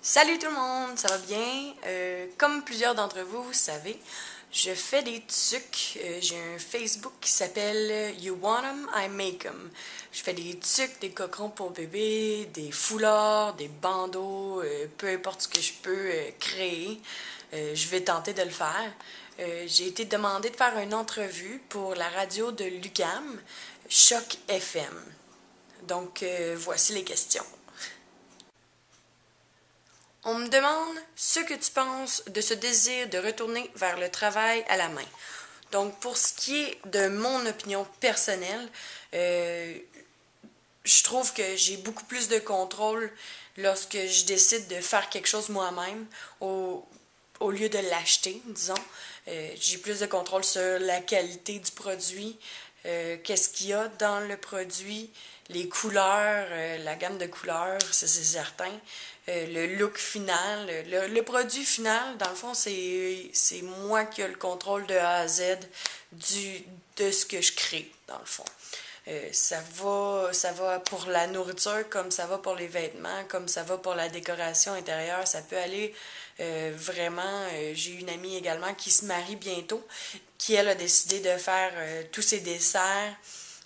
Salut tout le monde, ça va bien? Comme plusieurs d'entre vous, vous savez, je fais des tucs. J'ai un Facebook qui s'appelle You Want 'em, I Make 'em. Je fais des tucs, des coquerons pour bébé, des foulards, des bandeaux, peu importe ce que je peux créer. Je vais tenter de le faire. J'ai été demandé de faire une entrevue pour la radio de l'UQAM, Choc FM. Donc, voici les questions. On me demande ce que tu penses de ce désir de retourner vers le travail à la main. Donc, pour ce qui est de mon opinion personnelle, je trouve que j'ai beaucoup plus de contrôle lorsque je décide de faire quelque chose moi-même au lieu de l'acheter, disons. J'ai plus de contrôle sur la qualité du produit, qu'est-ce qu'il y a dans le produit, les couleurs, la gamme de couleurs, ça c'est certain. Le look final, le produit final, dans le fond, c'est moi qui ai le contrôle de A à Z de ce que je crée, dans le fond. Ça va pour la nourriture comme ça va pour les vêtements, comme ça va pour la décoration intérieure. Ça peut aller vraiment. J'ai une amie également qui se marie bientôt, qui elle a décidé de faire tous ses desserts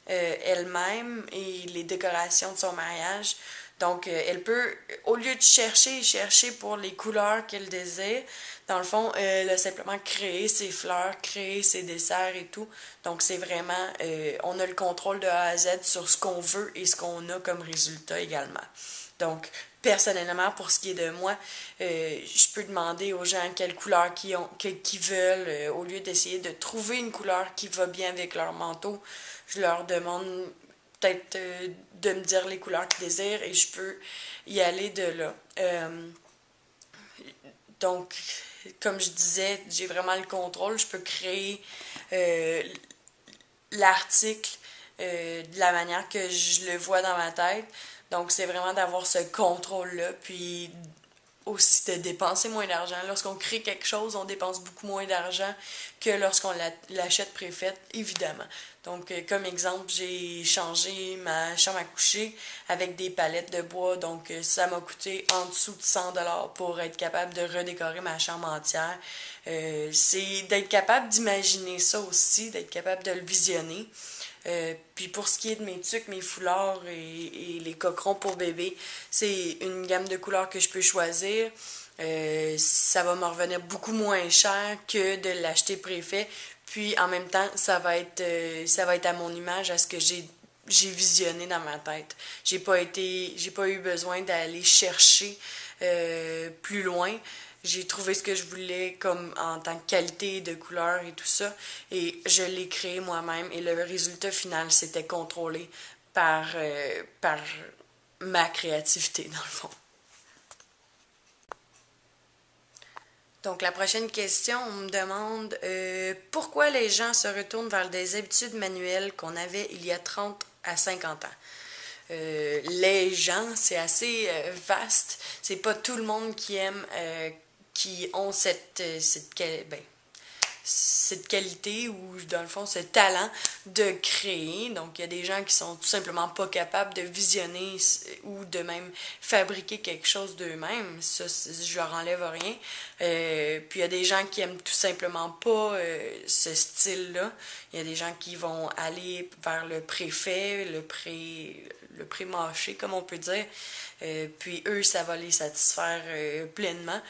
elle-même et les décorations de son mariage. Donc, elle peut, au lieu de chercher pour les couleurs qu'elle désire, dans le fond, elle a simplement créé ses fleurs, créé ses desserts et tout. Donc, c'est vraiment, on a le contrôle de A à Z sur ce qu'on veut et ce qu'on a comme résultat également. Donc, personnellement, pour ce qui est de moi, je peux demander aux gens quelle couleur qu'ils veulent, au lieu d'essayer de trouver une couleur qui va bien avec leur manteau. Je leur demande peut-être de me dire les couleurs qu'ils désirent et je peux y aller de là. Donc, comme je disais, j'ai vraiment le contrôle. Je peux créer euh, l'article de la manière que je le vois dans ma tête. Donc, c'est vraiment d'avoir ce contrôle-là, puis aussi de dépenser moins d'argent. Lorsqu'on crée quelque chose, on dépense beaucoup moins d'argent que lorsqu'on l'achète préfaite, évidemment. Donc, comme exemple, j'ai changé ma chambre à coucher avec des palettes de bois. Donc, ça m'a coûté en dessous de 100 $ pour être capable de redécorer ma chambre entière. C'est d'être capable d'imaginer ça aussi, d'être capable de le visionner. Puis pour ce qui est de mes tucs, mes foulards et les coquerons pour bébé, c'est une gamme de couleurs que je peux choisir. Ça va me revenir beaucoup moins cher que de l'acheter préfet. Puis en même temps, ça va être à mon image, à ce que j'ai visionné dans ma tête. J'ai pas eu besoin d'aller chercher plus loin. J'ai trouvé ce que je voulais comme en tant que qualité de couleur et tout ça. Et je l'ai créé moi-même. Et le résultat final, c'était contrôlé par ma créativité, dans le fond. Donc, la prochaine question, on me demande pourquoi les gens se retournent vers des habitudes manuelles qu'on avait il y a 30 à 50 ans. Les gens, c'est assez vaste. C'est pas tout le monde qui aime, qui ont cette qualité ou dans le fond ce talent de créer. Donc il y a des gens qui sont tout simplement pas capables de visionner ou de même fabriquer quelque chose d'eux-mêmes. Ça, je leur enlève rien. Puis il y a des gens qui aiment tout simplement pas ce style-là. Il y a des gens qui vont aller vers le préfet, le pré-mâché, comme on peut dire. Puis eux, ça va les satisfaire pleinement.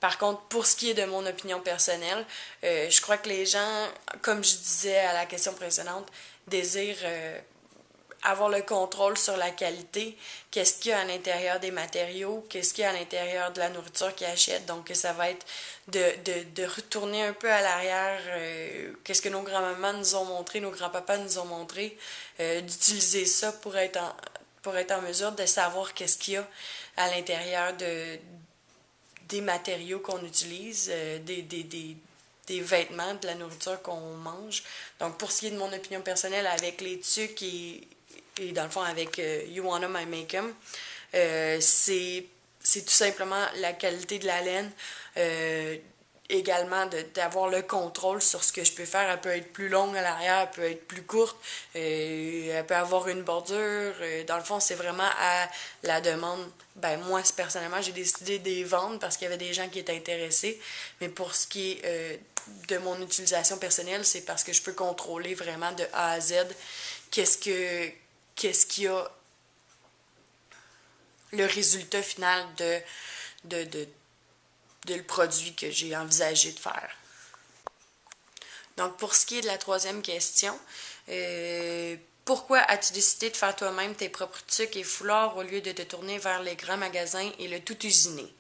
Par contre, pour ce qui est de mon opinion personnelle, je crois que les gens, comme je disais à la question précédente, désirent avoir le contrôle sur la qualité, qu'est-ce qu'il y a à l'intérieur des matériaux, qu'est-ce qu'il y a à l'intérieur de la nourriture qu'ils achètent. Donc, ça va être de retourner un peu à l'arrière, qu'est-ce que nos grands-mamans nous ont montré, nos grands-papas nous ont montré, d'utiliser ça pour être en mesure de savoir qu'est-ce qu'il y a à l'intérieur des matériaux qu'on utilise, des vêtements, de la nourriture qu'on mange. Donc, pour ce qui est de mon opinion personnelle, avec les tucs et dans le fond, avec You Wanna My Make 'em, c'est tout simplement la qualité de la laine. également d'avoir le contrôle sur ce que je peux faire. Elle peut être plus longue à l'arrière, elle peut être plus courte, elle peut avoir une bordure. Dans le fond, c'est vraiment à la demande. Ben moi, personnellement, j'ai décidé de les vendre parce qu'il y avait des gens qui étaient intéressés. Mais pour ce qui est de mon utilisation personnelle, c'est parce que je peux contrôler vraiment de A à Z qu'est-ce qu'il y a le résultat final de le produit que j'ai envisagé de faire. Donc, pour ce qui est de la troisième question, pourquoi as-tu décidé de faire toi-même tes propres tucs et foulards au lieu de te tourner vers les grands magasins et le tout usiner?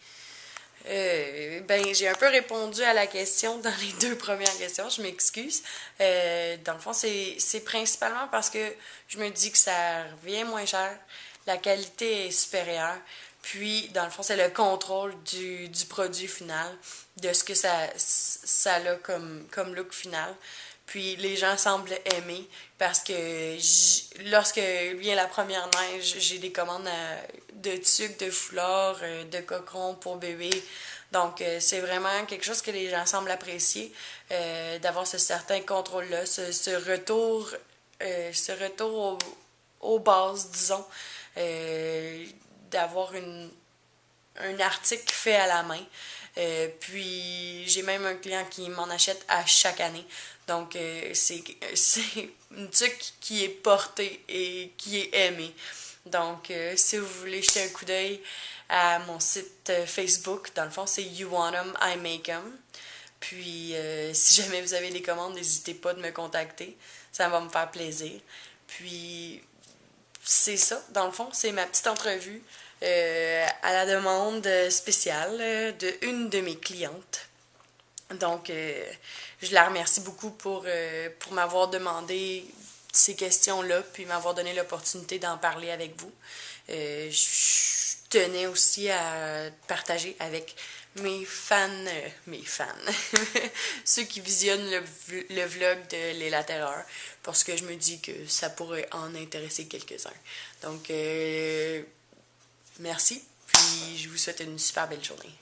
J'ai un peu répondu à la question dans les deux premières questions, je m'excuse. Dans le fond, c'est principalement parce que je me dis que ça revient moins cher, la qualité est supérieure, puis dans le fond, c'est le contrôle du produit final, de ce que ça a comme look final. Puis les gens semblent aimer parce que lorsque vient la première neige, j'ai des commandes de tuques, de foulards, de coquerons pour bébé. Donc c'est vraiment quelque chose que les gens semblent apprécier, d'avoir ce certain contrôle-là, ce retour aux bases, disons, d'avoir un article fait à la main. Puis j'ai même un client qui m'en achète à chaque année. Donc c'est une tuque qui est portée et qui est aimée. Donc si vous voulez jeter un coup d'œil à mon site Facebook, dans le fond c'est You Want 'em, I Make 'em. Puis si jamais vous avez des commandes, n'hésitez pas de me contacter. Ça va me faire plaisir. Puis c'est ça, dans le fond, c'est ma petite entrevue à la demande spéciale de une de mes clientes. Donc, je la remercie beaucoup pour m'avoir demandé ces questions-là, puis m'avoir donné l'opportunité d'en parler avec vous. Je tenais aussi à partager avec mes fans, ceux qui visionnent le vlog de Léla Terreur, parce que je me dis que ça pourrait en intéresser quelques-uns. Donc, merci, puis je vous souhaite une super belle journée.